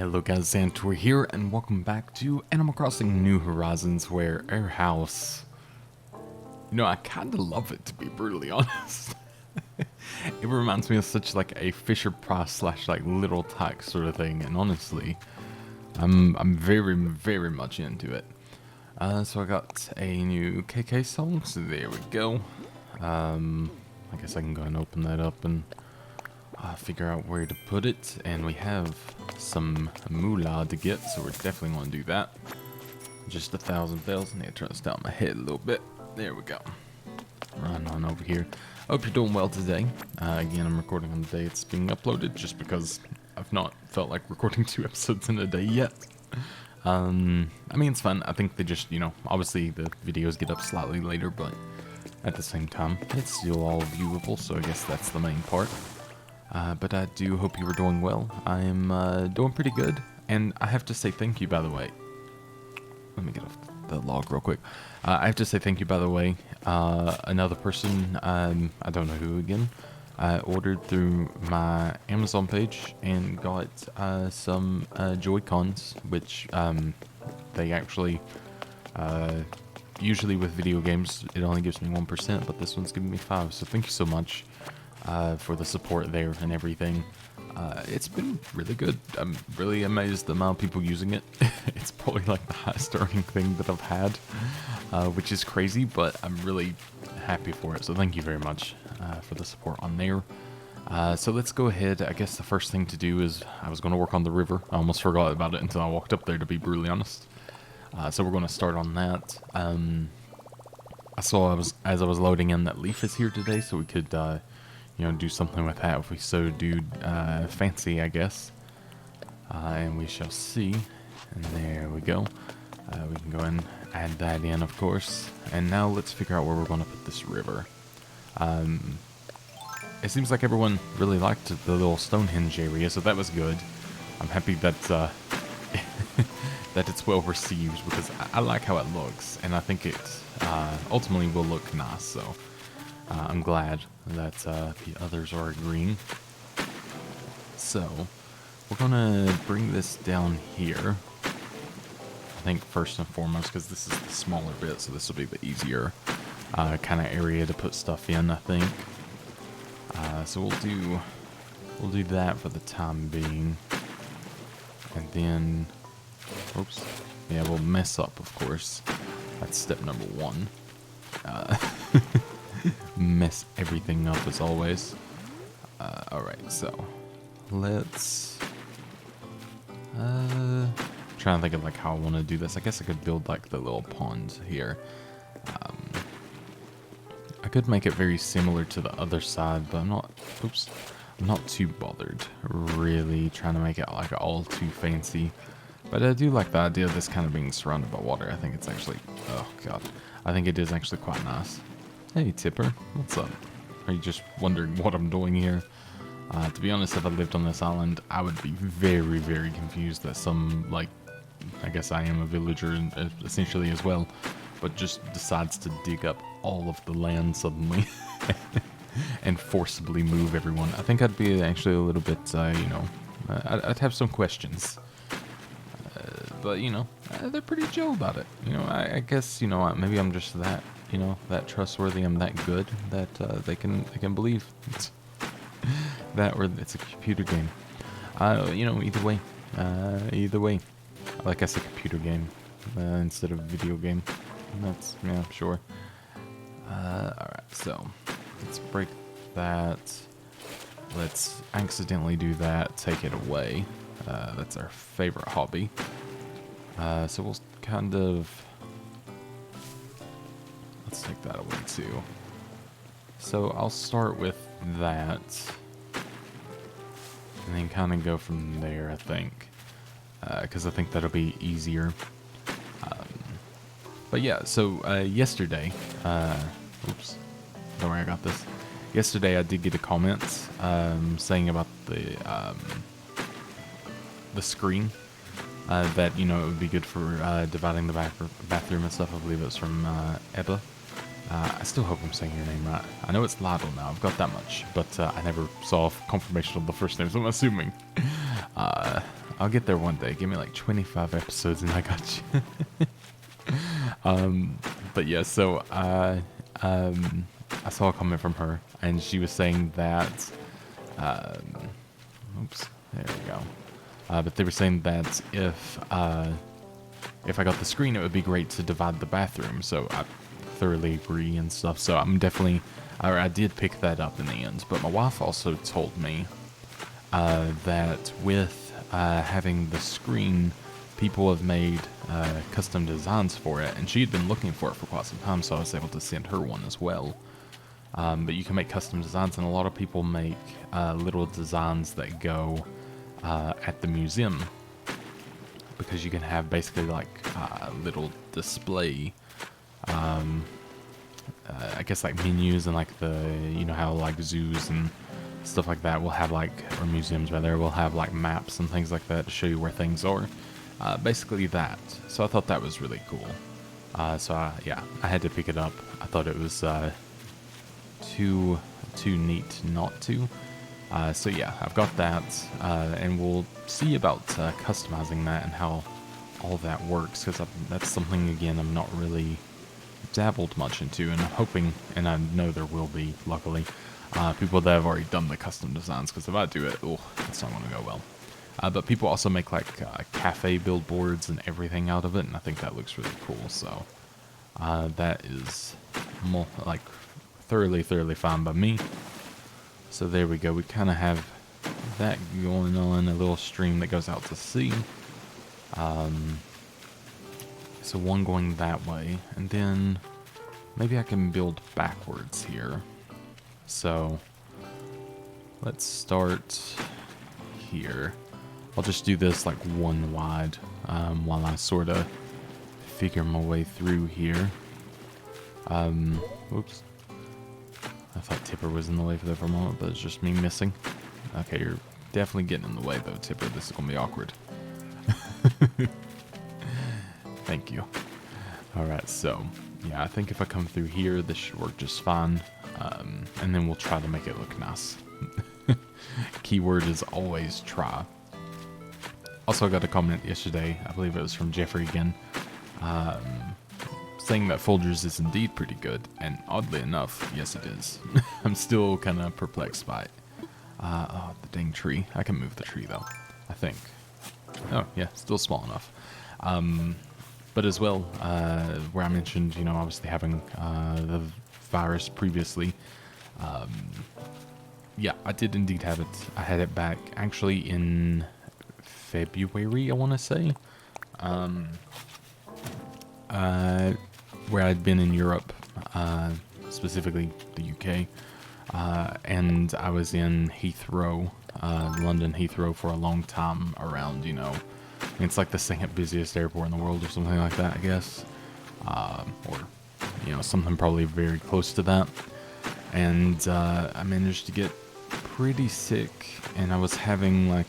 Hello guys, Zanitor here, and welcome back to Animal Crossing New Horizons, where our house... I kinda love it, to be brutally honest. It reminds me of such like a Fisher-Price slash like Little Tyke sort of thing, and honestly, I'm very, very much into it. So I got a new KK song, so there we go. I guess I can go and open that up and figure out where to put it, and we have some moolah to get, so we're definitely going to do that. Just 1,000 bells. I need to turn this down my head a little bit. There we go. Run on over here. Hope you're doing well today. Again, I'm recording on the day it's being uploaded, just because I've not felt like recording 2 episodes in a day yet. I mean, it's fun. I think they just, obviously the videos get up slightly later, but at the same time, it's still all viewable, so I guess that's the main part. But I do hope you were doing well. I'm doing pretty good, and I have to say thank you, by the way. Let me get off the log real quick. I have to say thank you, by the way. Another person, I don't know who again, ordered through my Amazon page and got some Joy-Cons, which they actually, usually with video games, it only gives me 1%, but this one's giving me 5, so thank you so much. For the support there and everything. It's been really good. I'm really amazed the amount of people using it. It's probably like the highest earning thing that I've had, which is crazy, but I'm really happy for it. So thank you very much for the support on there. So let's go ahead. I guess the first thing to do is I was going to work on the river. I almost forgot about it until I walked up there, to be brutally honest. So we're going to start on that. I saw as I was loading in that Leaf is here today, so we could do something with that if we so do fancy, I guess. And we shall see. And there we go. We can go and add that in, of course. And now let's figure out where we're going to put this river. It seems like everyone really liked the little Stonehenge area, so that was good. I'm happy that that it's well received, because I like how it looks, and I think it ultimately will look nice, so... I'm glad that the others are agreeing. So, we're going to bring this down here. I think first and foremost, because this is the smaller bit, so this will be the easier kind of area to put stuff in, I think. So we'll do that for the time being. And then, oops, yeah, we'll mess up, of course. That's step number 1. Mess everything up as always. Alright, so let's trying to think of like how I want to do this. I guess I could build like the little pond here. I could make it very similar to the other side, but I'm not too bothered really trying to make it like all too fancy. But I do like the idea of this kind of being surrounded by water. I think it's actually, oh god, I think it is actually quite nice. Hey Tipper, what's up? Are you just wondering what I'm doing here? To be honest, if I lived on this island, I would be very, very confused that some, like, I guess I am a villager essentially as well, but just decides to dig up all of the land suddenly and forcibly move everyone. I think I'd be actually a little bit, I'd have some questions. But, they're pretty chill about it. I guess, maybe I'm just that, that trustworthy, I'm that good that they can believe that, or it's a computer game. Either way, I like I said computer game instead of video game. That's, yeah, sure. Alright, so let's break that. Let's accidentally do that, take it away. That's our favorite hobby. So we'll kind of... Let's take that away too. So I'll start with that. And then kind of go from there, I think. Because I think that'll be easier. But yeah, so yesterday... oops. Don't worry, I got this. Yesterday I did get a comment saying about the screen. That, it would be good for dividing the bathroom and stuff. I believe it was from Ebba. I still hope I'm saying your name right. I know it's Lado now, I've got that much, but I never saw confirmation of the first name, so I'm assuming. I'll get there one day. Give me like 25 episodes and I got you. But yeah, so I saw a comment from her, and she was saying that, oops, there we go. But they were saying that if I got the screen, it would be great to divide the bathroom. So I thoroughly agree and stuff. So I'm definitely, I did pick that up in the end. But my wife also told me that with having the screen, people have made custom designs for it, and she had been looking for it for quite some time, so I was able to send her one as well. But you can make custom designs, and a lot of people make little designs that go at the museum, because you can have basically like a little display, I guess like menus, and like the, you know how like zoos and stuff like that will have like, or museums rather, will have like maps and things like that to show you where things are. Basically that. So I thought that was really cool. Yeah, I had to pick it up. I thought it was too neat not to. So yeah, I've got that, and we'll see about customizing that and how all that works, because that's something, again, I'm not really dabbled much into, and I'm hoping, and I know there will be, luckily, people that have already done the custom designs, because if I do it, it's not going to go well. But people also make like cafe billboards and everything out of it, and I think that looks really cool. So that is like thoroughly fine by me. So there we go. We kind of have that going on, a little stream that goes out to sea. So one going that way, and then maybe I can build backwards here. So let's start here. I'll just do this like one wide while I sort of figure my way through here. Oops. I thought Tipper was in the way for that for a moment, but it's just me missing. Okay, you're definitely getting in the way though, Tipper. This is going to be awkward. Thank you. Alright, so yeah, I think if I come through here, this should work just fine. And then we'll try to make it look nice. Keyword is always try. Also, I got a comment yesterday, I believe it was from Jeffrey again, saying that Folgers is indeed pretty good, and oddly enough, yes it is. I'm still kind of perplexed by it. Oh, the dang tree. I can move the tree though, I think. Oh, yeah, still small enough. But as well, where I mentioned, you know, obviously having the virus previously, yeah, I did indeed have it. I had it back actually in February, I want to say, where I'd been in Europe, specifically the UK, and I was in Heathrow, London Heathrow, for a long time around, you know, it's like the second busiest airport in the world or something like that, I guess, or, you know, something probably very close to that, and I managed to get pretty sick, and I was having like,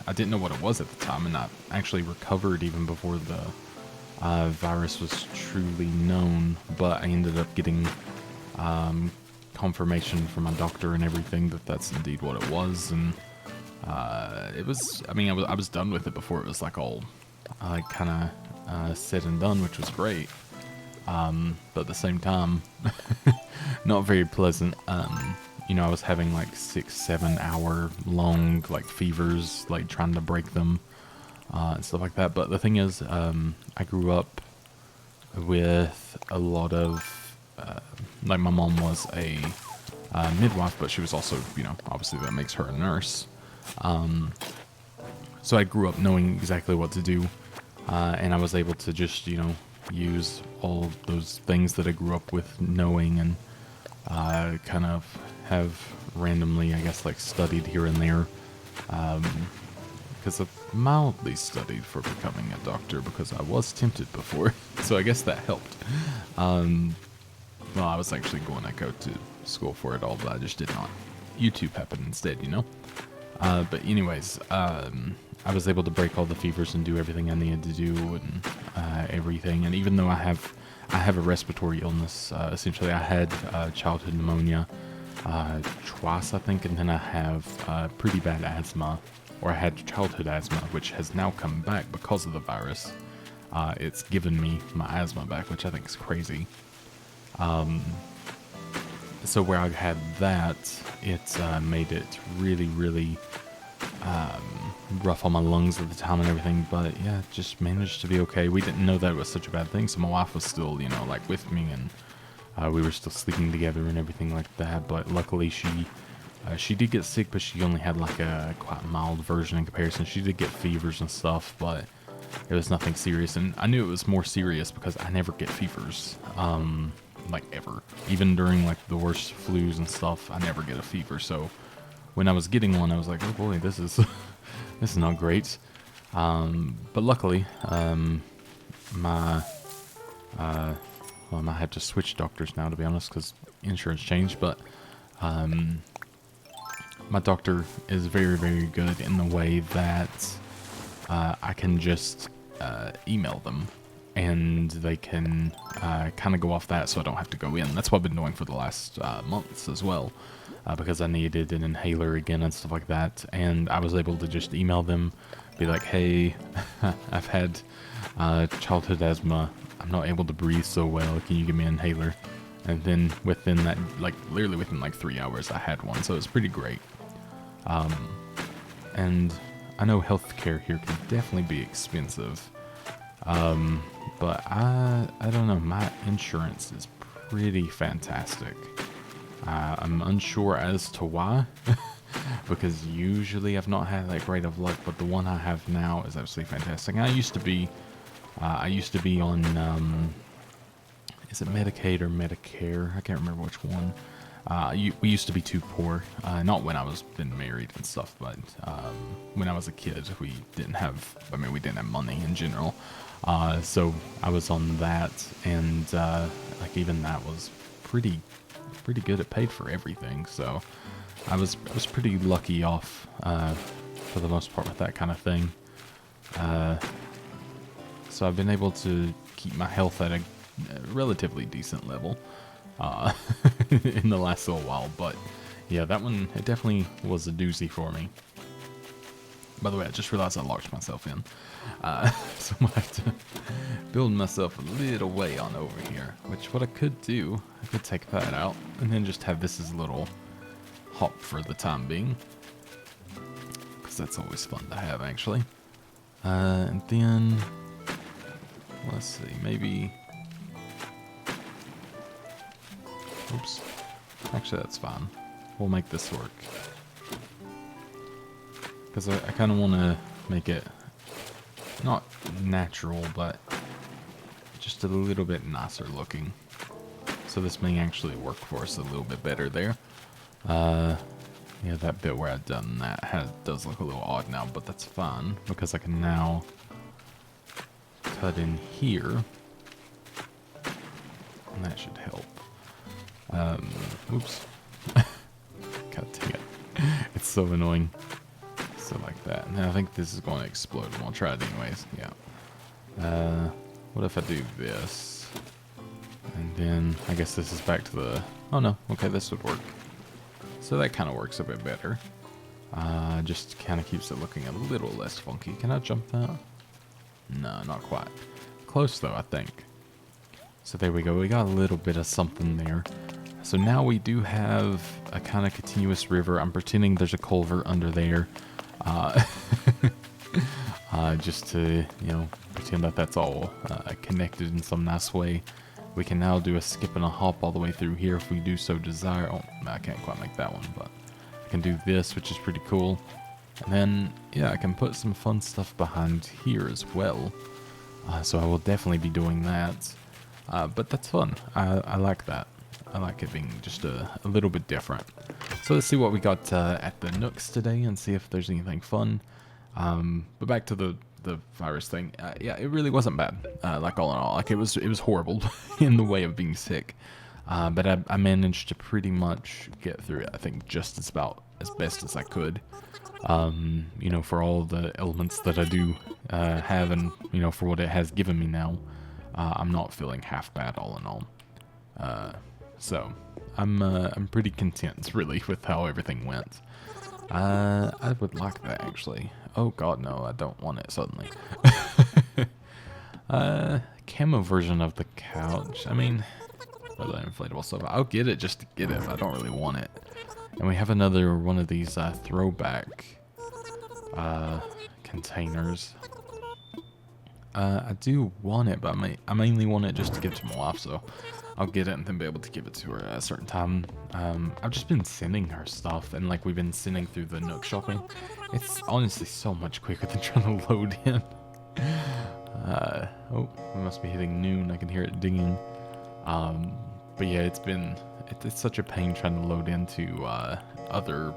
I didn't know what it was at the time, and I actually recovered even before the virus was truly known, but I ended up getting confirmation from my doctor and everything that that's indeed what it was, and it was, I mean, I was done with it before it was like all kind of said and done, which was great, but at the same time, not very pleasant. You know, I was having like 6-7 hour long like fevers, like trying to break them, and stuff like that. But the thing is, I grew up with a lot of, like my mom was a midwife, but she was also, you know, obviously that makes her a nurse. So I grew up knowing exactly what to do, and I was able to just, you know, use all of those things that I grew up with knowing, and kind of have randomly, I guess, like studied here and there, because I've mildly studied for becoming a doctor, because I was tempted before, so I guess that helped. Well, I was actually going to go to school for it all, but I just did not. YouTube happened instead, you know? But anyways, I was able to break all the fevers and do everything I needed to do, and everything, and even though I have a respiratory illness, essentially I had childhood pneumonia twice, I think, and then I have pretty bad asthma, or I had childhood asthma, which has now come back because of the virus. It's given me my asthma back, which I think is crazy. So where I had that, it made it really, really rough on my lungs at the time and everything, but yeah, just managed to be okay. We didn't know that it was such a bad thing, so my wife was still, you know, like with me, and we were still sleeping together and everything like that, but luckily she did get sick, but she only had like a quite mild version in comparison. She did get fevers and stuff, but it was nothing serious, and I knew it was more serious because I never get fevers, like ever. Even during like the worst flus and stuff, I never get a fever, so when I was getting one, I was like, oh boy, this is this is not great. But luckily, my well, I might have to switch doctors now, to be honest, because insurance changed, but my doctor is very, very good in the way that I can just email them, and they can kind of go off that, so I don't have to go in. That's what I've been doing for the last months as well, because I needed an inhaler again and stuff like that, and I was able to just email them, be like, hey, I've had childhood asthma, I'm not able to breathe so well, can you give me an inhaler? And then within that, like literally within like 3 hours, I had one, so it's pretty great. And I know healthcare here can definitely be expensive, but I don't know, my insurance is pretty fantastic. I'm unsure as to why, because usually I've not had that great of luck, but the one I have now is absolutely fantastic. And I used to be on, is it Medicaid or Medicare? I can't remember which one. We used to be too poor, not when I was been married and stuff, but when I was a kid, we didn't have money in general. So I was on that, and like even that was pretty good. It paid for everything, so I was pretty lucky off for the most part with that kind of thing. So I've been able to keep my health at a relatively decent level in the last little while, but yeah, that one, it definitely was a doozy for me. By the way, I just realized I locked myself in, so I'm gonna have to build myself a little way on over here, which what I could do, I could take that out and then just have this as a little hop for the time being, because that's always fun to have, actually. And then let's see, maybe, oops, actually that's fine, we'll make this work, because I kind of want to make it not natural, but just a little bit nicer looking, so this may actually work for us a little bit better there. Yeah, that bit where I've done that does look a little odd now, but that's fine, because I can now cut in here, and that should help. Oops. God dang it. It's so annoying. So like that. And I think this is going to explode, and we'll try it anyways. Yeah. What if I do this? And then, I guess this is back to the... Oh no, okay, this would work. So that kind of works a bit better. Just kind of keeps it looking a little less funky. Can I jump that? No, not quite. Close though, I think. So there we go. We got a little bit of something there. So now we do have a kind of continuous river. I'm pretending there's a culvert under there. Just to, you know, pretend that that's all connected in some nice way. We can now do a skip and a hop all the way through here if we do so desire. Oh, I can't quite make that one, but I can do this, which is pretty cool. And then, yeah, I can put some fun stuff behind here as well. So I will definitely be doing that. But that's fun. I like that. I like it being just a little bit different. So let's see what we got at the Nooks today and see if there's anything fun. But back to the virus thing. Yeah, it really wasn't bad. Like all in all, like it was horrible in the way of being sick. But I managed to pretty much get through it. I think just as best as I could. You know, for all the elements that I do have, and you know, for what it has given me now, I'm not feeling half bad all in all. So I'm pretty content really with how everything went. I would like that, actually. Oh, God, no, I don't want it suddenly. Camo version of the couch. I mean, or the inflatable sofa. I'll get it just to get it, but I don't really want it. And we have another one of these throwback containers. I do want it, but I mainly want it just to give to my wife, so I'll get it and then be able to give it to her at a certain time. I've just been sending her stuff, and like we've been sending through the Nook shopping. It's honestly so much quicker than trying to load in. Oh, we must be hitting noon. I can hear it dinging. But yeah, it's such a pain trying to load into other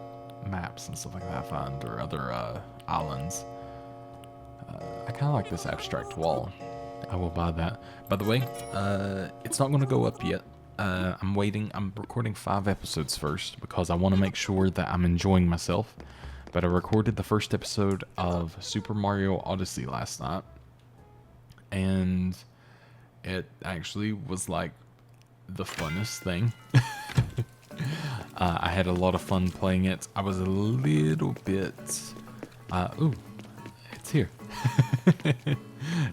maps and stuff like that I find, or other islands. I kind of like this abstract wall. I will buy that. By the way, it's not going to go up yet. I'm waiting. I'm recording 5 episodes first because I want to make sure that I'm enjoying myself. But I recorded the first episode of Super Mario Odyssey last night. And it actually was like the funnest thing. I had a lot of fun playing it. I was a little bit... ooh, it's here.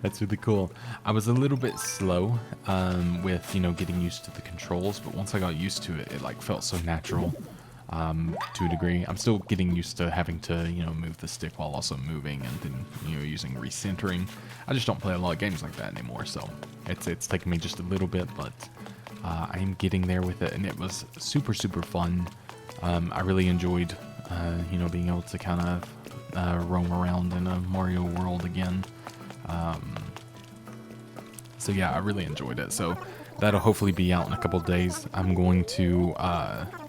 That's really cool. I was a little bit slow with, getting used to the controls, but once I got used to it, it like felt so natural to a degree. I'm still getting used to having to, move the stick while also moving and then, using recentering. I just don't play a lot of games like that anymore, so it's taken me just a little bit, but I am getting there with it, and it was super, super fun. I really enjoyed, being able to kind of roam around in a Mario world again. So yeah, I really enjoyed it. So that'll hopefully be out in a couple days. I'm going to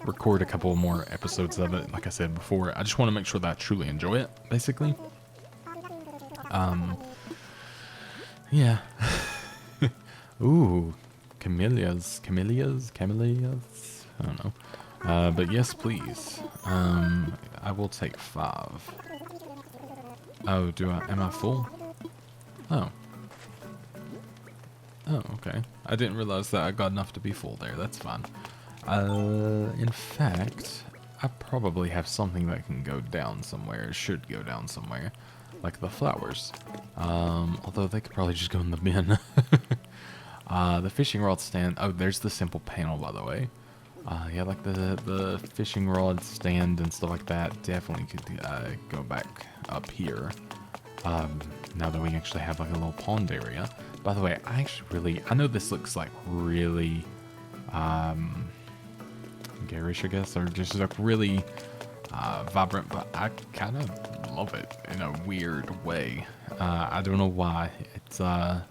record a couple more episodes of it. Like I said before, I just want to make sure that I truly enjoy it, basically. Yeah. Ooh, camellias. I don't know. But yes, please. I will take 5. Oh, am I full? Oh. Oh, okay. I didn't realize that I got enough to be full there. That's fine. In fact, I probably have something that can go down somewhere. Should go down somewhere. Like the flowers. Although they could probably just go in the bin. The fishing rod stand. Oh, there's the simple panel, by the way. Yeah, like the fishing rod stand and stuff like that definitely could go back up here. Now that we actually have like a little pond area. By the way, I know this looks like really garish, I guess, or just like really vibrant, but I kind of love it in a weird way. I don't know why. It's I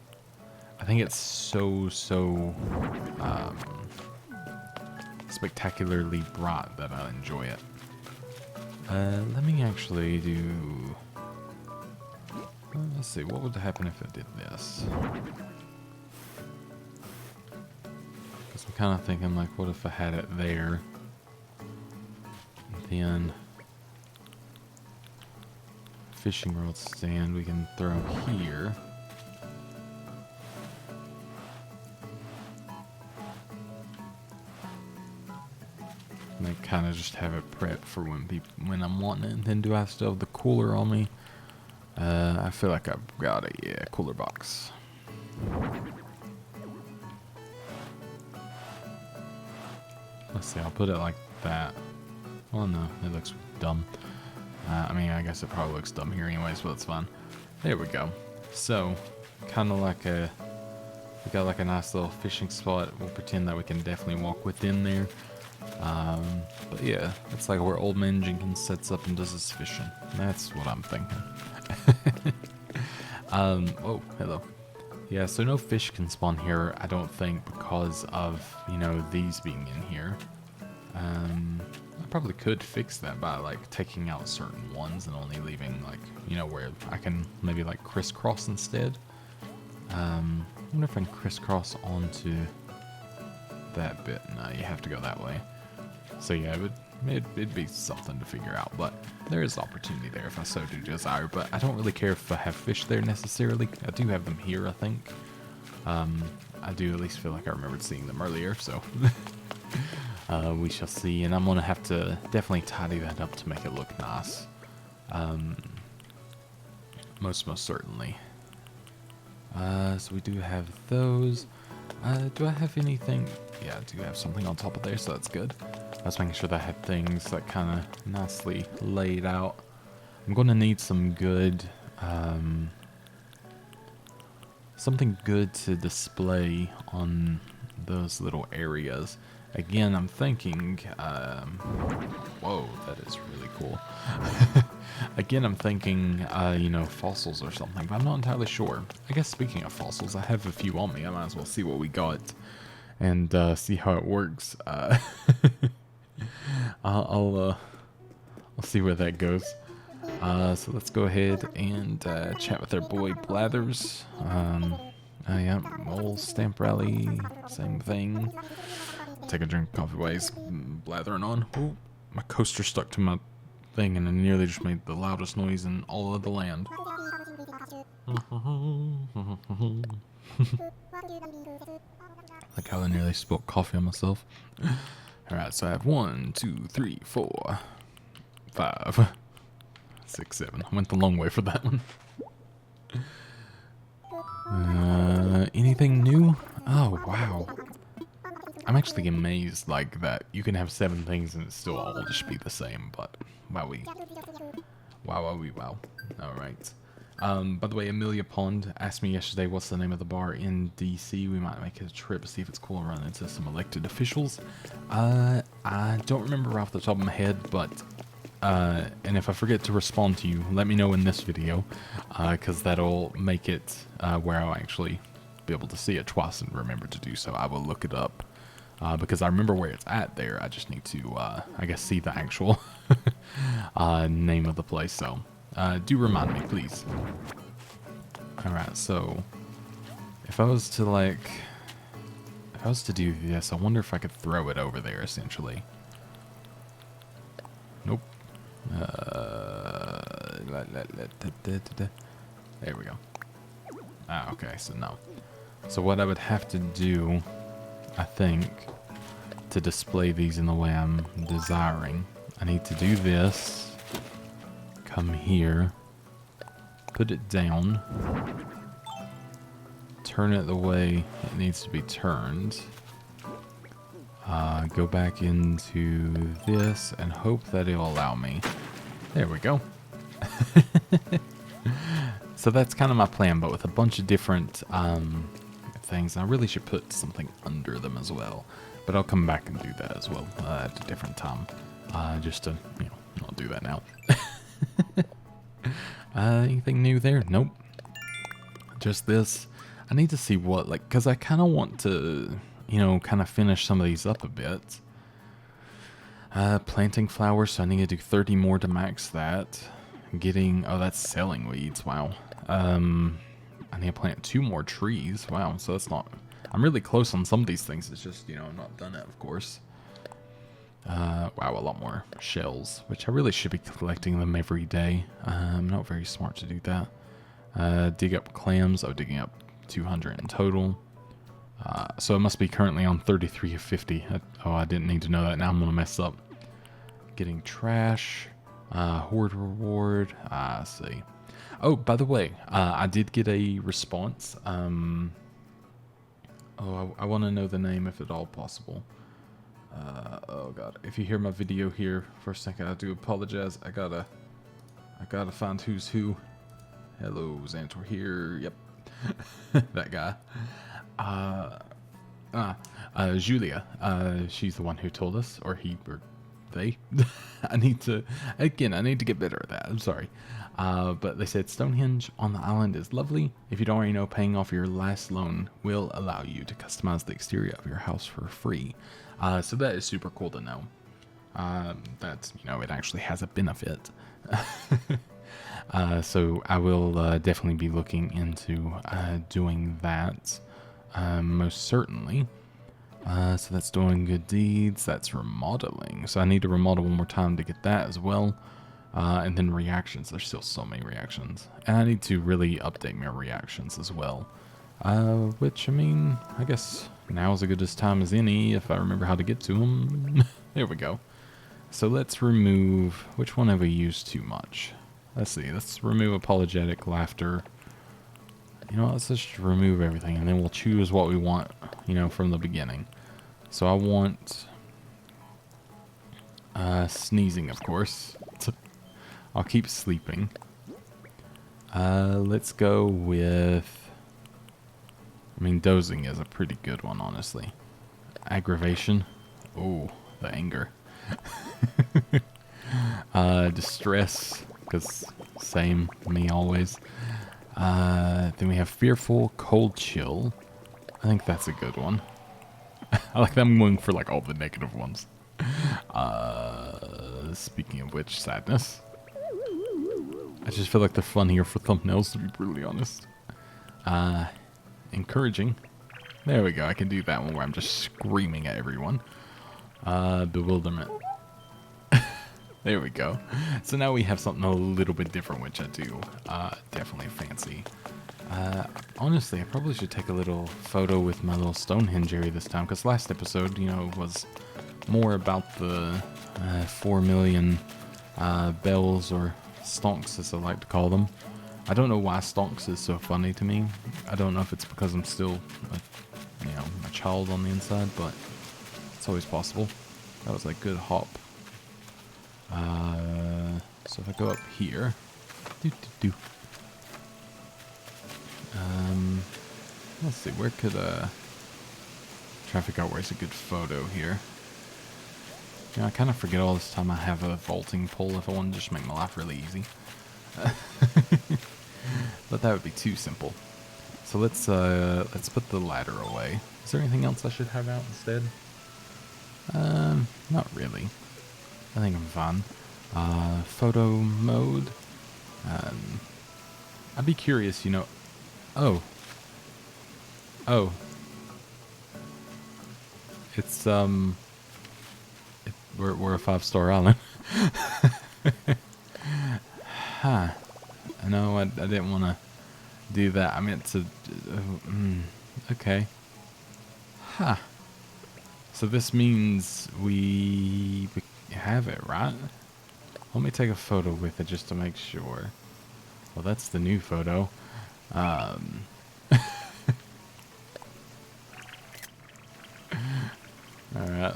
think it's so spectacularly bright that I enjoy it. Let me actually do... let's see, what would happen if I did this? Because I'm kind of thinking, like, what if I had it there? And then... fishing rod stand we can throw here. And then kind of just have it prepped for when I'm wanting it. And then do I still have the cooler on me? I feel like I've got a cooler box. Let's see, I'll put it like that. Oh no, it looks dumb. I mean, I guess it probably looks dumb here anyways, but it's fine. There we go. So, kind of like we got like a nice little fishing spot. We'll pretend that we can definitely walk within there. But yeah, it's like where Old Man Jenkins sets up and does his fishing. That's what I'm thinking. Oh, hello. Yeah, so no fish can spawn here, I don't think, because of, these being in here. I probably could fix that by, like, taking out certain ones and only leaving, like, where I can maybe, like, crisscross instead. I wonder if I can crisscross onto that bit. No, you have to go that way. So yeah, it'd be something to figure out, but there is opportunity there if I so do desire, but I don't really care if I have fish there necessarily. I do have them here, I think. I do at least feel like I remembered seeing them earlier, so. We shall see, and I'm gonna have to definitely tidy that up to make it look nice. Most certainly. So we do have those. Do I have anything? Yeah, I do have something on top of there, so that's good. I was making sure that I had things like kind of nicely laid out. I'm going to need some good, something good to display on those little areas. Again, I'm thinking, whoa, that is really cool. Again, I'm thinking, you know, fossils or something, but I'm not entirely sure. I guess speaking of fossils, I have a few on me. I might as well see what we got and see how it works. I'll see where that goes. So let's go ahead and chat with our boy Blathers. Oh yeah, old stamp rally, same thing. Take a drink of coffee while he's blathering on. Ooh, my coaster stuck to my thing and I nearly just made the loudest noise in all of the land. Like how I nearly spilled coffee on myself. Alright, so I have 1, 2, 3, 4, 5, 6, 7. I went the long way for that one. Anything new? Oh, wow. I'm actually amazed like that you can have 7 things and it still all just be the same, but wowie. Wow. Alright. By the way, Amelia Pond asked me yesterday what's the name of the bar in DC. We might make a trip to see if it's cool and run into some elected officials. I don't remember off the top of my head, but and if I forget to respond to you, let me know in this video, because that'll make it where I'll actually be able to see it twice and remember to do so. I will look it up. Because I remember where it's at there. I just need to, I guess, see the actual name of the place. So, do remind me, please. Alright, so, if I was to, like, if I was to do this, I wonder if I could throw it over there, essentially. Nope. There we go. Ah, okay, so no. So what I would have to do, I think, to display these in the way I'm desiring, I need to do this, come here, put it down, turn it the way it needs to be turned, go back into this, and hope that it'll allow me. There we go. So that's kind of my plan, but with a bunch of different things. I really should put something under them as well, but I'll come back and do that as well at a different time, just to, you know, not do that now. Anything new there? Nope. Just this. I need to see what, like, because I kind of want to, you know, kind of finish some of these up a bit. Planting flowers, so I need to do 30 more to max that. Getting, oh, that's selling weeds, wow. I need to plant 2 more trees. Wow, so that's not... I'm really close on some of these things. It's just, you know, I'm not done it, of course. Wow, a lot more shells, which I really should be collecting them every day. I'm not very smart to do that. Dig up clams. Oh, digging up 200 in total. So it must be currently on 33 of 50. Oh, I didn't need to know that. Now I'm going to mess up. Getting trash. Horde reward. I see. Oh, by the way, I did get a response. Oh, I want to know the name if at all possible. Oh god, if you hear my video here for a second, I do apologize. I gotta find who's who. Hello, Zanitor here. Yep, that guy. Julia. She's the one who told us, or he, or they. I need to get better at that. I'm sorry. But they said Stonehenge on the island is lovely. If you don't already know, paying off your last loan will allow you to customize the exterior of your house for free. So that is super cool to know. That, you know, it actually has a benefit. So I will definitely be looking into doing that, most certainly. So that's doing good deeds. That's remodeling. So I need to remodel one more time to get that as well. And then reactions. There's still so many reactions. And I need to really update my reactions as well. Which, I mean, I guess Now's as good a time as any if I remember how to get to them. There we go. So let's remove... Which one have we used too much? Let's see. Let's remove apologetic laughter. You know, let's just remove everything, and then we'll choose what we want, you know, from the beginning. So I want... sneezing, of course. I'll keep sleeping. Let's go with... I mean, dozing is a pretty good one, honestly. Aggravation. Oh, the anger. Distress, because same, me always. Then we have fearful, cold chill. I think that's a good one. I like that I'm going for like all the negative ones. Speaking of which, sadness. I just feel like they're fun here for thumbnails, to be brutally honest. Encouraging. There we go. I can do that one where I'm just screaming at everyone. Bewilderment. There we go. So now we have something a little bit different, which I do definitely fancy. Honestly, I probably should take a little photo with my little Stonehenge area this time, because last episode, you know, was more about the 4 million bells, or stonks as I like to call them. I don't know why stonks is so funny to me. I don't know if it's because I'm still, a child on the inside, but it's always possible. That was like good hop. So if I go up here, let's see, where could traffic out where's a good photo here? You know, I kind of forget all this time I have a vaulting pole if I want to just make my life really easy. But that would be too simple. So let's put the ladder away. Is there anything else I should have out instead? Not really. I think I'm fine. Photo mode. I'd be curious, you know. Oh. It's we're a 5-star island. Huh. No, I didn't want to do that. I meant to. Okay. Huh. So this means we have it, right? Let me take a photo with it just to make sure. Well, that's the new photo. Alright,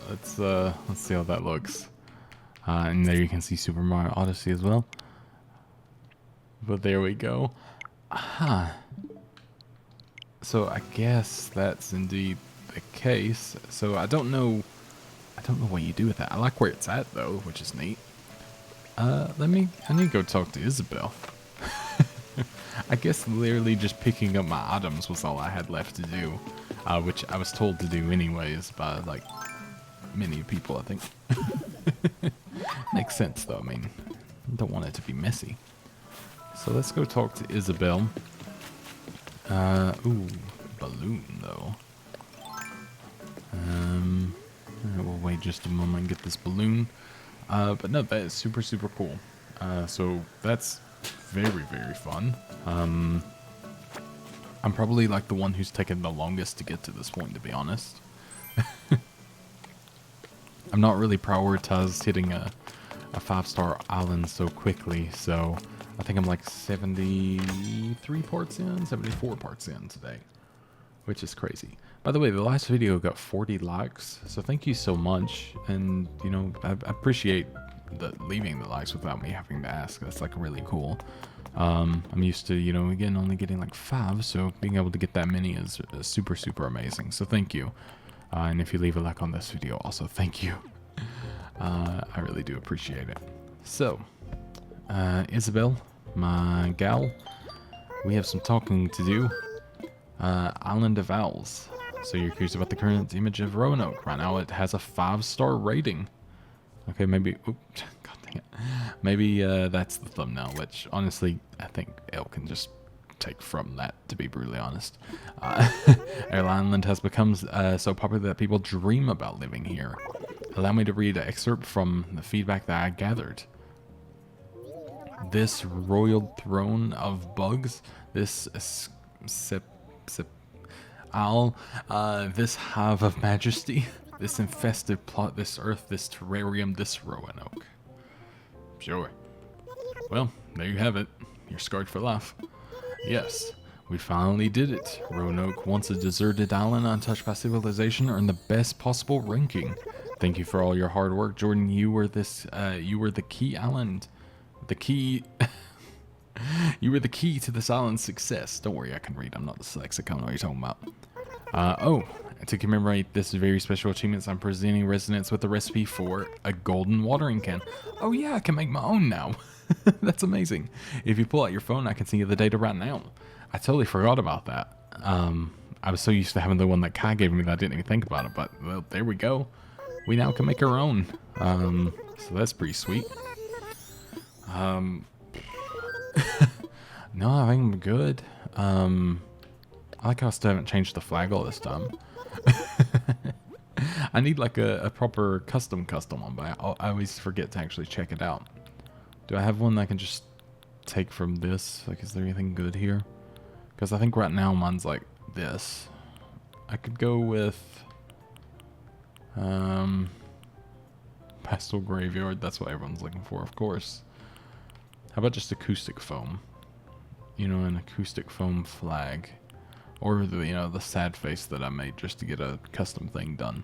let's see how that looks. And there you can see Super Mario Odyssey as well. But there we go. Huh. So I guess that's indeed the case. So I don't know what you do with that. I like where it's at though, which is neat. I need to go talk to Isabel. I guess literally just picking up my items was all I had left to do, which I was told to do anyways by like many people, I think. Makes sense though. I mean, I don't want it to be messy. So let's go talk to Isabel. Ooh, balloon though. We'll wait just a moment and get this balloon. But no, that is super, super cool. So that's very, very fun. I'm probably like the one who's taken the longest to get to this point, to be honest. I'm not really prioritized hitting a 5-star island so quickly, so I think I'm like 73 parts in, 74 parts in today, which is crazy. By the way, the last video got 40 likes, so thank you so much. And, you know, I appreciate leaving the likes without me having to ask. That's like really cool. I'm used to, you know, again, only getting like 5, so being able to get that many is super, super amazing. So thank you. And if you leave a like on this video, also thank you. I really do appreciate it. So, Isabel, my gal, we have some talking to do. Island of Owls. So you're curious about the current image of Roanoke. Right now it has a 5-star rating. Okay, maybe... Oops, God dang it. Maybe that's the thumbnail, which honestly, I think Elle can just take from that, to be brutally honest. Our island has become so popular that people dream about living here. Allow me to read an excerpt from the feedback that I gathered. This royal throne of bugs, this I'll, this hive of majesty, this infested plot, this earth, this terrarium, this Roanoke. Sure. Well, there you have it. You're scarred for life. Yes, we finally did it. Roanoke, once a deserted island untouched by civilization, earned the best possible ranking. Thank you for all your hard work, Jordan. You were the key island. The key... You were the key to this island's success. Don't worry, I can read. I'm not dyslexic. I don't know what you're talking about. To commemorate this very special achievement, I'm presenting residents with a recipe for a golden watering can. Oh yeah, I can make my own now. That's amazing. If you pull out your phone, I can see the data right now. I totally forgot about that. I was so used to having the one that Kai gave me that I didn't even think about it. But, well, there we go. We now can make our own. So that's pretty sweet. No, I think I'm good. I like how I still haven't changed the flag all this time. I need like a proper custom one, but I always forget to actually check it out. Do I have one that I can just take from this? Like, is there anything good here? Because I think right now mine's like this. I could go with pastel graveyard. That's what everyone's looking for, of course. How about just acoustic foam? You know, an acoustic foam flag. Or the, you know, the sad face that I made just to get a custom thing done.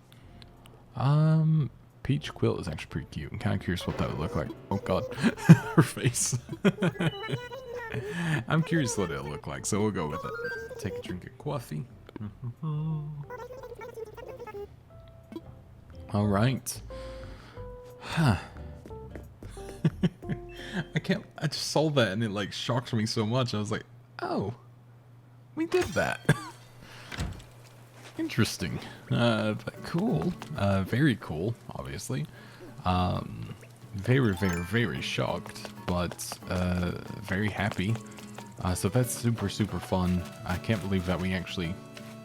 Peach quilt is actually pretty cute. I'm kind of curious what that would look like. Oh god, her face. I'm curious what it'll look like, so we'll go with it. Take a drink of coffee. All right. Huh. I just saw that and it like shocked me so much. I was like, oh, we did that. Interesting. But cool. Very cool, obviously. Very, very, very shocked, but very happy. So that's super, super fun. I can't believe that we actually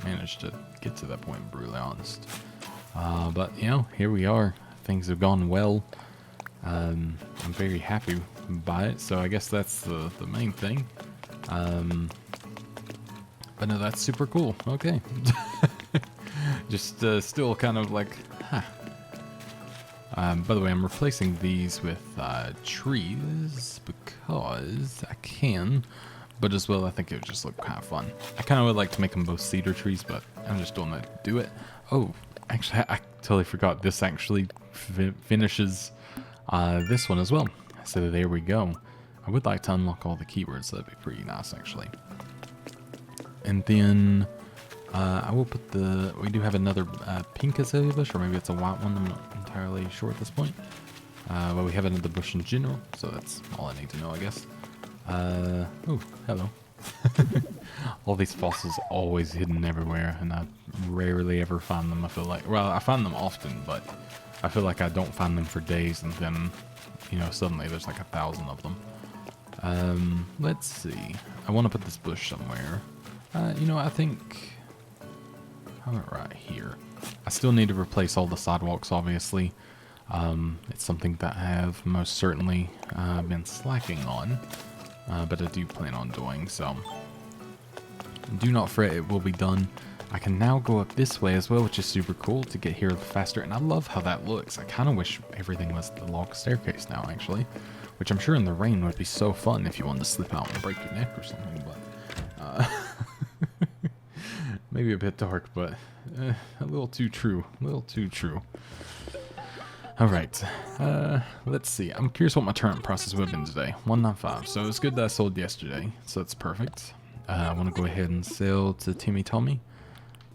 managed to get to that point, brutally honest. But, you know, here we are. Things have gone well. I'm very happy by it, so I guess that's the main thing. But no, that's super cool. Okay. Just still kind of like, huh. By the way, I'm replacing these with trees because I can, but as well I think it would just look kind of fun. I kind of would like to make them both cedar trees, but I'm just don't know to do it. Oh, actually, I totally forgot. This actually finishes this one as well. So there we go. I would like to unlock all the keywords, so that'd be pretty nice, actually. And then I will put we do have another pink azalea bush, or maybe it's a white one, I'm not entirely sure at this point. But we have another bush in general, so that's all I need to know, I guess. Oh, hello. All these fossils always hidden everywhere, and I rarely ever find them, I feel like. Well, I find them often, but I feel like I don't find them for days, and then, you know, suddenly there's like 1,000 of them. Let's see. I want to put this bush somewhere. You know, I think... how about right here? I still need to replace all the sidewalks, obviously. It's something that I have most certainly been slacking on. But I do plan on doing, so... do not fret, it will be done. I can now go up this way as well, which is super cool to get here faster. And I love how that looks. I kind of wish everything was the log staircase now, actually. Which I'm sure in the rain would be so fun if you wanted to slip out and break your neck or something, but... maybe a bit dark, but a little too true. A little too true. Alright, let's see. I'm curious what my turn process would have been today. 195. So it's good that I sold yesterday, so that's perfect. I want to go ahead and sell to Timmy Tommy.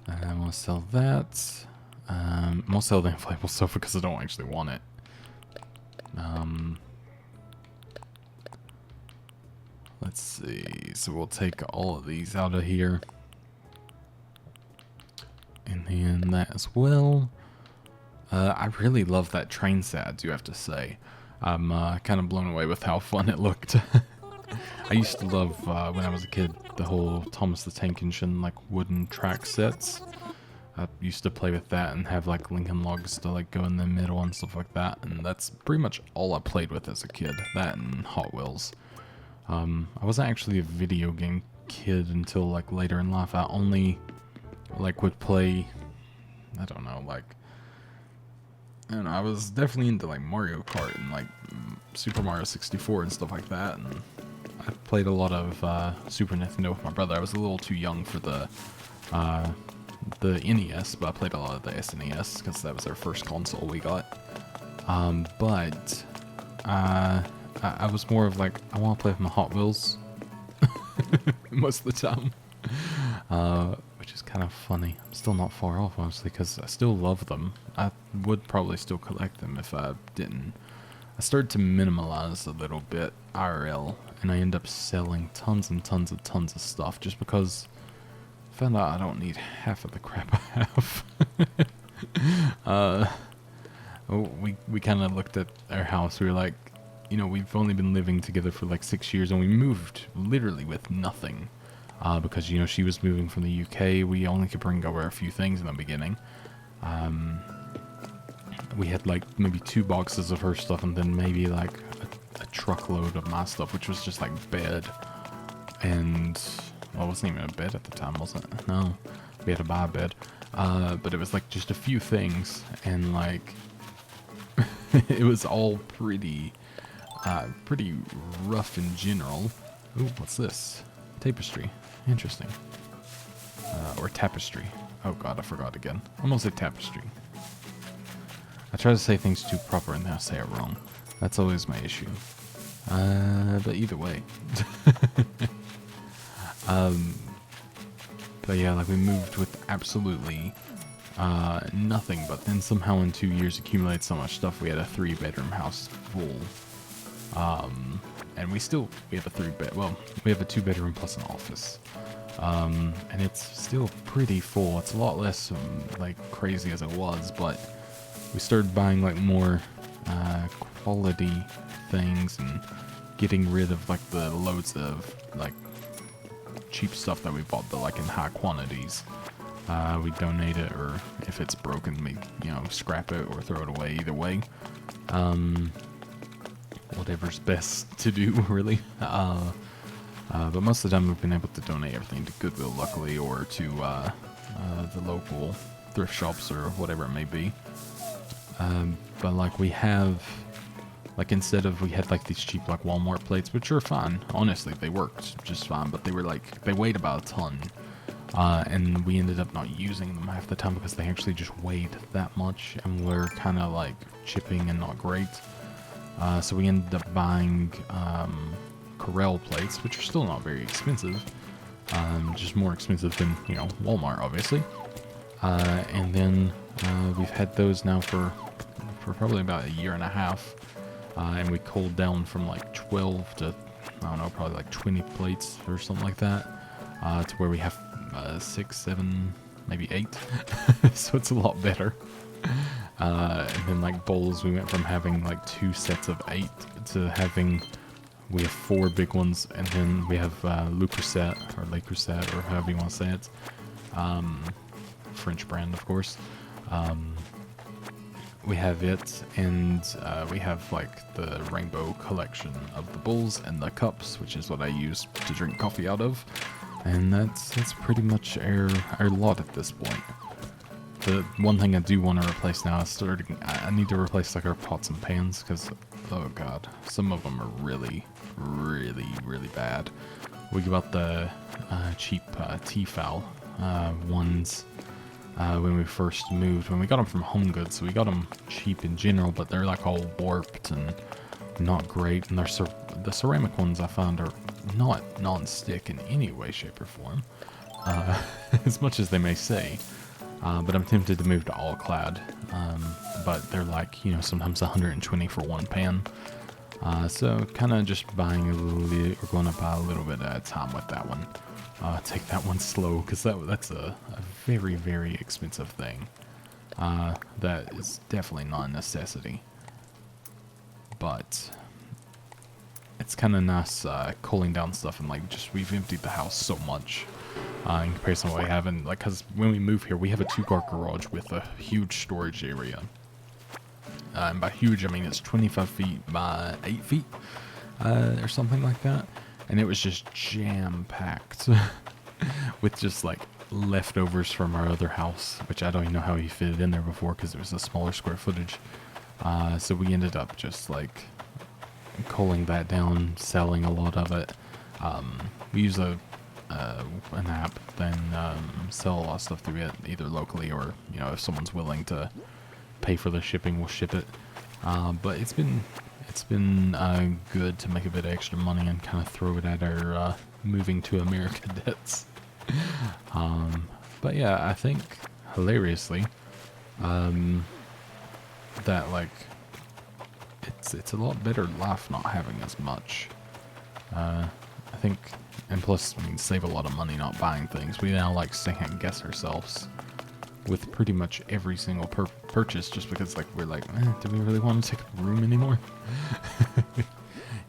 I want to sell that. I'm going to sell the inflatable sofa because I don't actually want it. Let's see. So we'll take all of these out of here. And then that as well. I really love that train set, I do have to say. I'm kind of blown away with how fun it looked. I used to love, when I was a kid, the whole Thomas the Tank Engine, like, wooden track sets. I used to play with that and have, like, Lincoln Logs to, like, go in the middle and stuff like that. And that's pretty much all I played with as a kid. That and Hot Wheels. I wasn't actually a video game kid until, like, later in life. I only like would play, I don't know, like, I don't know, I was definitely into like Mario Kart and like Super Mario 64 and stuff like that, and I played a lot of Super Nintendo with my brother. I was a little too young for the NES, but I played a lot of the SNES because that was our first console we got. But I was more of like, I want to play with my Hot Wheels most of the time, which is kind of funny. I'm still not far off, honestly, because I still love them. I would probably still collect them if I didn't. I started to minimalize a little bit IRL, and I end up selling tons and tons of stuff just because I found out I don't need half of the crap I have. We kind of looked at our house. We were like, you know, we've only been living together for like 6 years, and we moved literally with nothing. Because, you know, she was moving from the UK. We only could bring over a few things in the beginning. We had like maybe 2 boxes of her stuff, and then maybe like a truckload of my stuff, which was just like bed. And, well, it wasn't even a bed at the time, was it? No, we had to buy a bed. But it was like just a few things, and like, it was all pretty rough in general. Ooh, what's this? Tapestry. Interesting. Or tapestry. Oh god, I forgot again. I'm gonna say tapestry. I try to say things too proper and then I say it wrong. That's always my issue. But either way. But yeah, like we moved with absolutely nothing, but then somehow in 2 years accumulated so much stuff. We had a 3-bedroom house full. And we have a 3-bed, well, we have a 2-bedroom plus an office. And it's still pretty full. It's a lot less like crazy as it was, but we started buying like more quality things and getting rid of like the loads of like cheap stuff that we bought like in high quantities. We donate it, or if it's broken, we, you know, scrap it or throw it away. Either way, whatever's best to do, really. But most of the time we've been able to donate everything to Goodwill, luckily, or to the local thrift shops or whatever it may be. But like we have, like instead of, we had like these cheap like Walmart plates, which are fine. Honestly, they worked just fine, but they were like, they weighed about a ton. And we ended up not using them half the time because they actually just weighed that much and were kind of like chipping and not great. So we ended up buying Corel plates, which are still not very expensive, just more expensive than, you know, Walmart, obviously. And then we've had those now for probably about a year and a half, and we culled down from like 12 to, I don't know, probably like 20 plates or something like that, to where we have 6, 7, maybe 8. So it's a lot better. And then like bowls, we went from having like 2 sets of 8 to having, we have 4 big ones, and then we have Le Creuset, or Le Creuset, or however you want to say it. French brand, of course. We have it, and we have like the rainbow collection of the bowls and the cups, which is what I use to drink coffee out of. And that's pretty much our lot at this point. The one thing I do want to replace now is I need to replace like our pots and pans, because, oh god, some of them are really, really, really bad. We got the cheap Tefal ones when we first moved. When we got them from Home Goods, so we got them cheap in general, but they're like all warped and not great. And the ceramic ones I found are not non-stick in any way, shape, or form, as much as they may say. But I'm tempted to move to all clad, but they're like, you know, sometimes 120 for one pan. So kind of just buying a little bit, or going to buy a little bit at a time with that one. Take that one slow, because that's a very, very expensive thing. That is definitely not a necessity. But it's kind of nice cooling down stuff, and like just, we've emptied the house so much in comparison to what we have. And like, because when we move here, we have a 2-car garage with a huge storage area. And by huge, I mean it's 25 feet by 8 feet, or something like that. And it was just jam-packed with just like leftovers from our other house, which I don't even know how he fit it in there before because it was a smaller square footage. So we ended up just like culling that down, selling a lot of it. We use an app, then sell a lot of stuff through it, either locally or, you know, if someone's willing to pay for the shipping, we'll ship it. But it's been good to make a bit of extra money and kind of throw it at our moving to America debts. But yeah, I think hilariously that like it's a lot better life not having as much. I think, and plus, I mean, save a lot of money not buying things. We now like second guess ourselves with pretty much every single purchase, just because like we're like, do we really want to take up room anymore?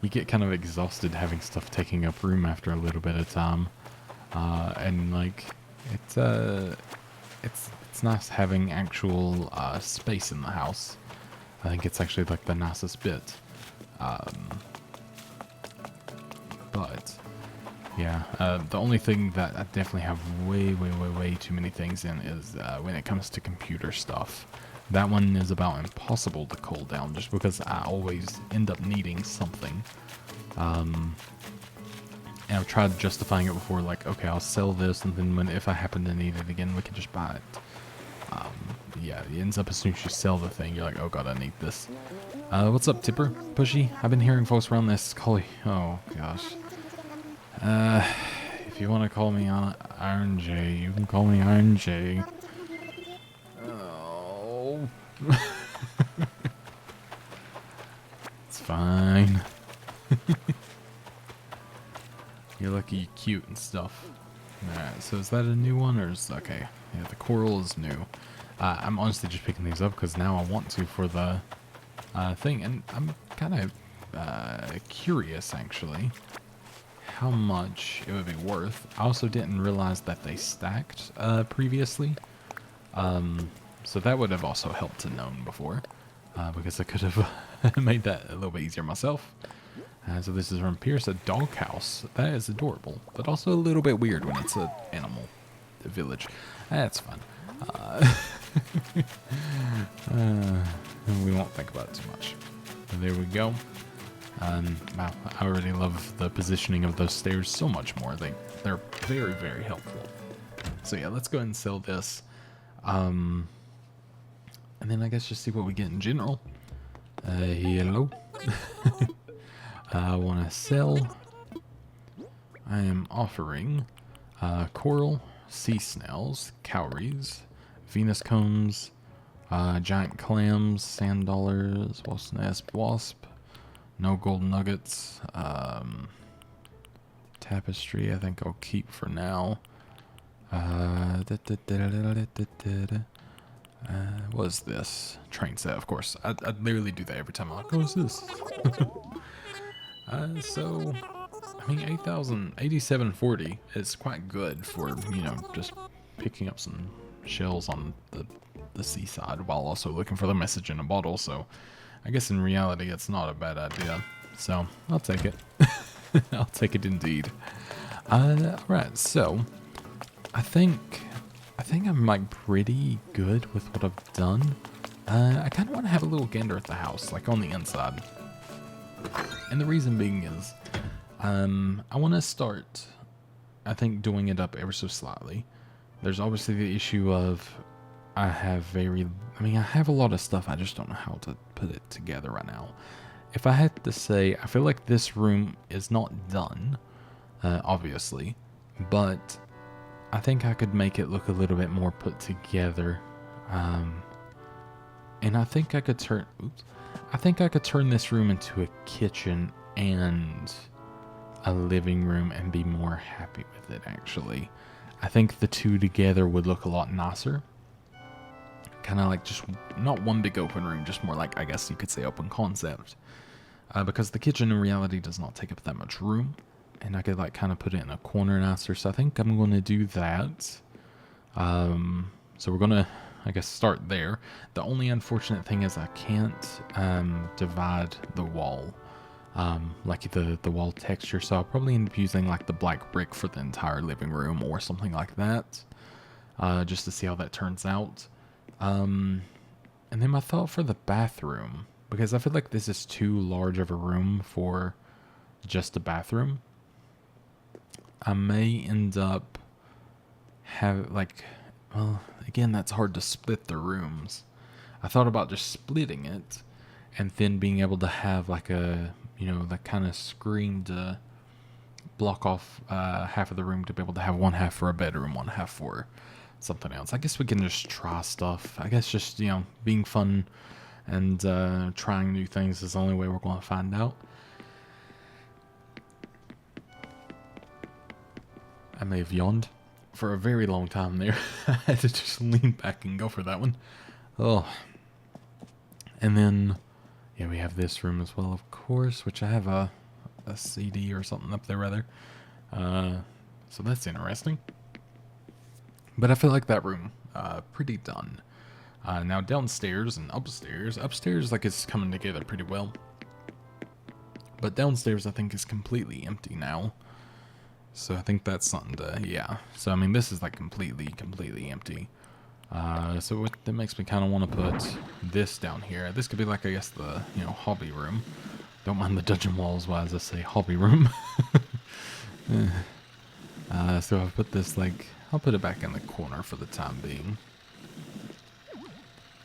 You get kind of exhausted having stuff taking up room after a little bit of time, and like it's nice having actual space in the house. I think it's actually like the nicest bit. But yeah, the only thing that I definitely have way too many things in is when it comes to computer stuff. That one is about impossible to cull down just because I always end up needing something. And I've tried justifying it before, like, okay, I'll sell this, and then if I happen to need it again, we can just buy it. Yeah, it ends up as soon as you sell the thing, you're like, oh god, I need this. What's up, Tipper? Pushy? I've been hearing folks around this Collie. Oh, gosh. If you want to call me Iron J, you can call me Iron J. Oh. It's fine. You're lucky you're cute and stuff. Alright, so is that a new one, or is... Okay, yeah, the coral is new. I'm honestly just picking these up because now I want to for the thing, and I'm kind of curious, actually, how much it would be worth. I also didn't realize that they stacked previously, so that would have also helped to known before, because I could have made that a little bit easier myself. So this is from Pierce, a doghouse. That is adorable, but also a little bit weird when it's an animal village. That's fun. We won't think about it too much. But there we go. Wow, I already love the positioning of those stairs so much more. They're very helpful. So yeah, let's go ahead and sell this. And then I guess just see what we get in general. Hello. I want to sell. I am offering coral, sea snails, cowries, Venus combs, giant clams, sand dollars, wasp nest, wasp, no gold nuggets, tapestry I think I'll keep for now. What is this? Train set, of course. I'd literally do that every time. I'm like, what is this? So, I mean, 8740 is quite good for, you know, just picking up some shells on the seaside while also looking for the message in a bottle. So, I guess in reality, it's not a bad idea. So, I'll take it. I'll take it indeed. Alright, so, I think I'm like pretty good with what I've done. I kind of want to have a little gander at the house, like on the inside. And the reason being is, I want to start, I think, doing it up ever so slightly. There's obviously the issue of I have a lot of stuff, I just don't know how to put it together right now. If I had to say, I feel like this room is not done, obviously, but I think I could make it look a little bit more put together. And I think I could turn this room into a kitchen and a living room and be more happy with it, actually. I think the two together would look a lot nicer. Kind of like just not one big open room, just more like, I guess you could say, open concept. Because the kitchen in reality does not take up that much room. And I could like kind of put it in a corner nicer. So I think I'm going to do that. So we're going to, I guess, start there. The only unfortunate thing is I can't divide the wall. like the wall texture. So I'll probably end up using like the black brick for the entire living room or something like that, just to see how that turns out. And then my thought for the bathroom, because I feel like this is too large of a room for just a bathroom. I may end up well, again, that's hard to split the rooms. I thought about just splitting it and then being able to have like a, that kind of screen to block off half of the room to be able to have one half for a bedroom, one half for something else. I guess we can just try stuff. I guess just, being fun and trying new things is the only way we're going to find out. I may have yawned for a very long time there. I had to just lean back and go for that one. Oh. And then, yeah, we have this room as well, of course, which I have a CD or something up there, rather. So that's interesting. But I feel like that room, pretty done. Now downstairs and upstairs. Upstairs, like, it's coming together pretty well. But downstairs, I think, is completely empty now. So I think that's something to, yeah. So, I mean, this is, like, completely empty. So that makes me kind of want to put this down here. This could be, like, I guess, the, hobby room. Don't mind the dungeon walls, why as I say hobby room. So I've put this, like, I'll put it back in the corner for the time being.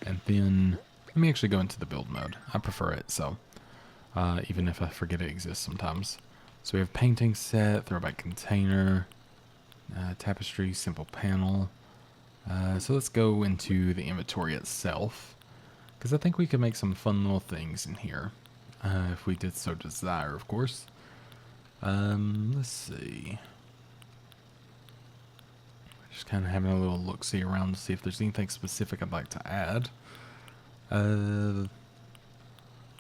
And then, let me actually go into the build mode. I prefer it, so, even if I forget it exists sometimes. So we have painting set, throwback container, tapestry, simple panel. So let's go into the inventory itself, because I think we could make some fun little things in here, if we did so desire, of course. Let's see. Just kind of having a little look-see around to see if there's anything specific I'd like to add.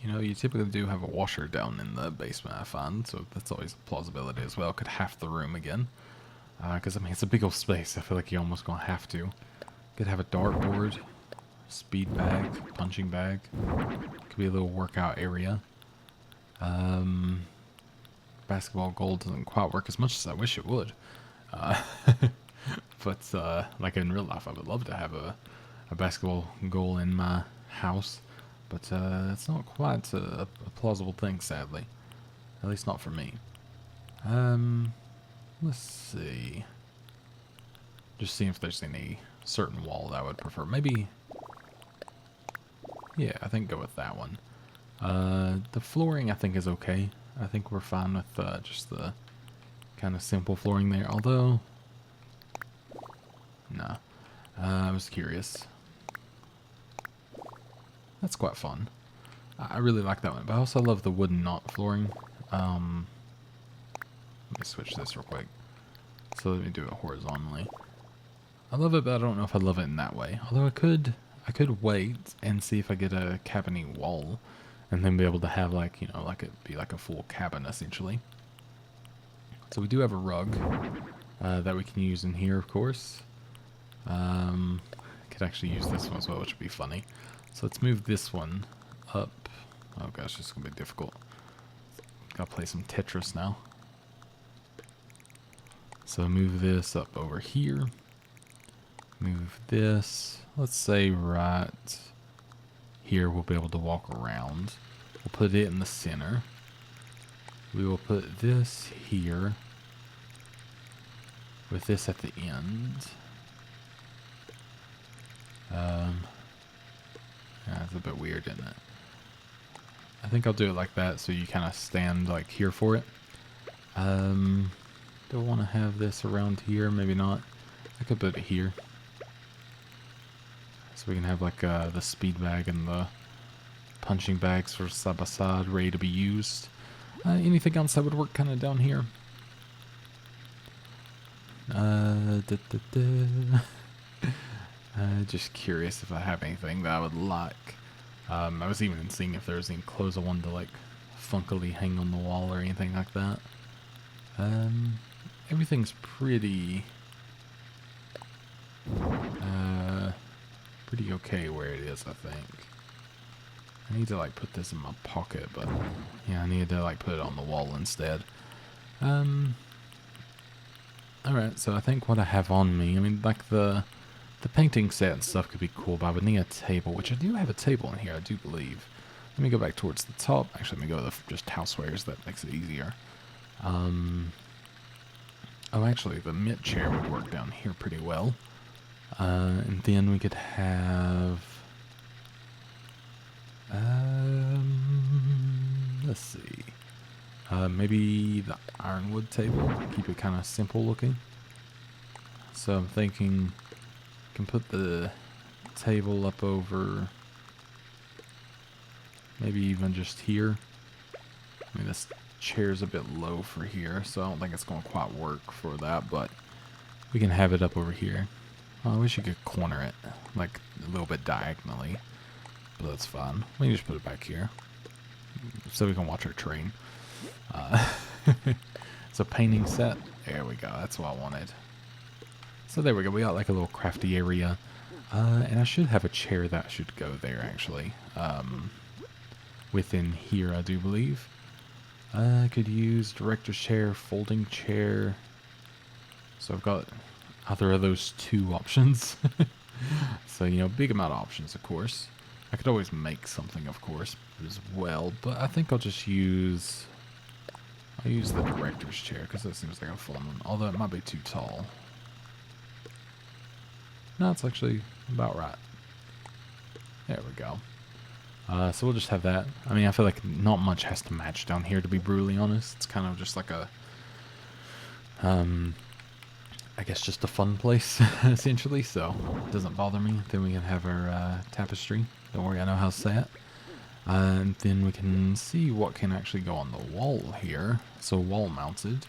You typically do have a washer down in the basement, I find, so that's always a plausibility as well. Could half the room again, because I mean it's a big old space. I feel like you're almost gonna have to. Could have a dartboard, speed bag, punching bag. Could be a little workout area. Basketball goal doesn't quite work as much as I wish it would. But like in real life, I would love to have a basketball goal in my house. But it's not quite a plausible thing, sadly. At least not for me. Let's see. Just seeing if there's any certain wall that I would prefer. Maybe, yeah, I think go with that one. The flooring I think is okay. I think we're fine with just the kind of simple flooring there. Although, nah, I was curious. That's quite fun. I really like that one, but I also love the wooden knot flooring. Let me switch this real quick. So let me do it horizontally. I love it, but I don't know if I love it in that way. Although I could wait and see if I get a cabin-y wall, and then be able to have like, like it be like a full cabin essentially. So we do have a rug that we can use in here, of course. Could actually use this one as well, which would be funny. So let's move this one up. Oh gosh, this is going to be difficult. Gotta play some Tetris now. So move this up over here. Move this. Let's say right here we'll be able to walk around. We'll put it in the center. We will put this here. With this at the end. Yeah, it's a bit weird, isn't it? I think I'll do it like that so you kind of stand like here for it. Do I want to have this around here? Maybe not. I could put it here. So we can have like the speed bag and the punching bags for side by side, ready to be used. Anything else that would work kind of down here? Just curious if I have anything that I would like. I was even seeing if there's any clothes I wanted to like funkily hang on the wall or anything like that. Everything's pretty okay where it is, I think. I need to like put this in my pocket, but yeah, I need to like put it on the wall instead. Alright, so I think what I have on me, I mean, like the painting set and stuff could be cool, but I would need a table, which I do have a table in here, I do believe. Let me go back towards the top. Actually, let me go with just housewares. That makes it easier. Oh, actually, the mitt chair would work down here pretty well. And then we could have... let's see. Maybe the ironwood table. Keep it kind of simple looking. So I'm thinking... can put the table up over... maybe even just here. I mean, this chair's a bit low for here, so I don't think it's going to quite work for that, but we can have it up over here. I wish you could corner it, like, a little bit diagonally, but that's fine. We can just put it back here, so we can watch our train. It's a painting set. There we go, that's what I wanted. So there we go, we got like a little crafty area, and I should have a chair that should go there, actually. Within here, I do believe. I could use director's chair, folding chair. So I've got either of those two options. So, you know, big amount of options, of course. I could always make something, of course, as well. But I think I'll just use... I'll use the director's chair, because that seems like a fun one. Although it might be too tall. No, it's actually about right. There we go. So we'll just have that. I mean, I feel like not much has to match down here, to be brutally honest. It's kind of just like a, I guess just a fun place, essentially, so it doesn't bother me. Then we can have our tapestry. Don't worry, I know how to say it. And then we can see what can actually go on the wall here. So wall mounted.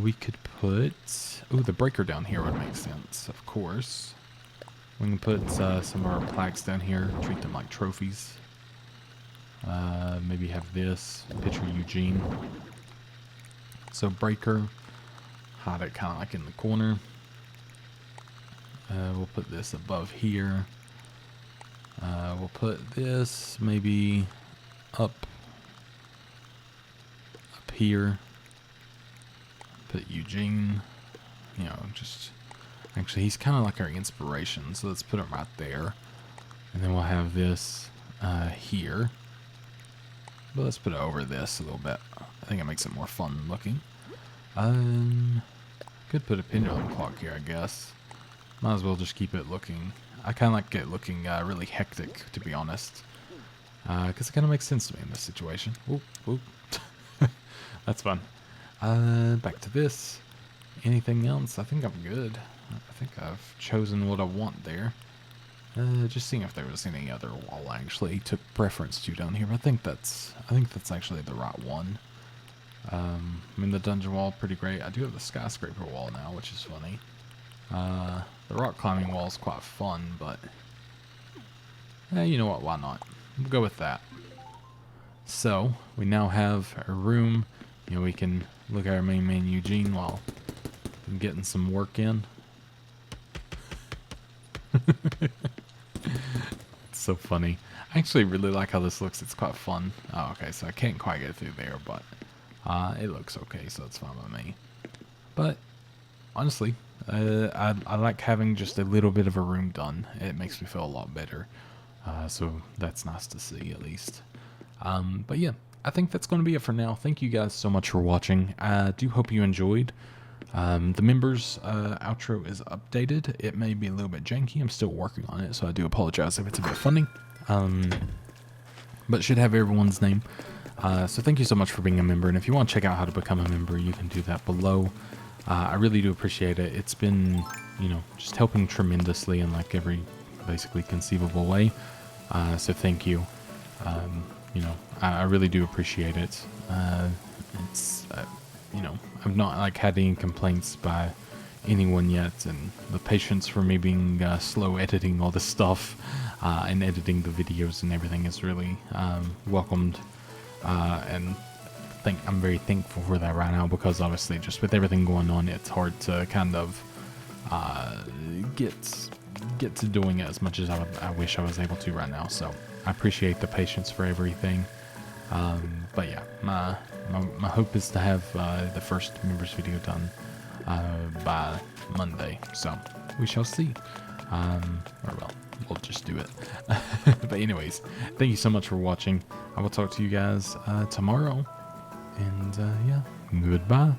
We could put... ooh, the breaker down here would make sense, of course. We can put some of our plaques down here, treat them like trophies. Maybe have this, picture Eugene. So breaker, hide it kind of like in the corner. We'll put this above here. We'll put this maybe up here. Put Eugene, you know, just... actually, he's kind of like our inspiration, so let's put him right there. And then we'll have this here. But let's put it over this a little bit. I think it makes it more fun looking. Could put a pendulum clock here, I guess. Might as well just keep it looking... I kind of like it looking really hectic, to be honest. Because it kind of makes sense to me in this situation. Oop, oop. That's fun. Back to this. Anything else? I think I'm good. I think I've chosen what I want there. Just seeing if there was any other wall I actually took preference to down here. But I think that's actually the right one. I mean, the dungeon wall, pretty great. I do have the skyscraper wall now, which is funny. The rock climbing wall is quite fun, but you know what? Why not? We'll go with that. So we now have a room. You know, we can look at our main man Eugene while I'm getting some work in. It's so funny. I actually really like how this looks. It's quite fun. Oh, okay, so I can't quite get through there, but it looks okay, so it's fine with me. But honestly, I like having just a little bit of a room done. It makes me feel a lot better. So that's nice to see, at least. But yeah, I think that's going to be it for now. Thank you guys so much for watching. I do hope you enjoyed. The members outro is updated. It may be a little bit janky. I'm still working on it, so I do apologize if it's a bit funny. But it should have everyone's name. So thank you so much for being a member. And if you want to check out how to become a member, you can do that below. I really do appreciate it. It's been, you know, just helping tremendously in like every basically conceivable way. So thank you. You know, I really do appreciate it. It's, you know, I've not like had any complaints by anyone yet, and the patience for me being slow editing all this stuff and editing the videos and everything is really welcomed, and I'm very thankful for that right now, because obviously just with everything going on, it's hard to kind of get to doing it as much as I wish I was able to right now. So I appreciate the patience for everything. But yeah, my hope is to have the first members video done by Monday. So we shall see. Or well, we'll just do it. But anyways, thank you so much for watching. I will talk to you guys tomorrow. And yeah, goodbye.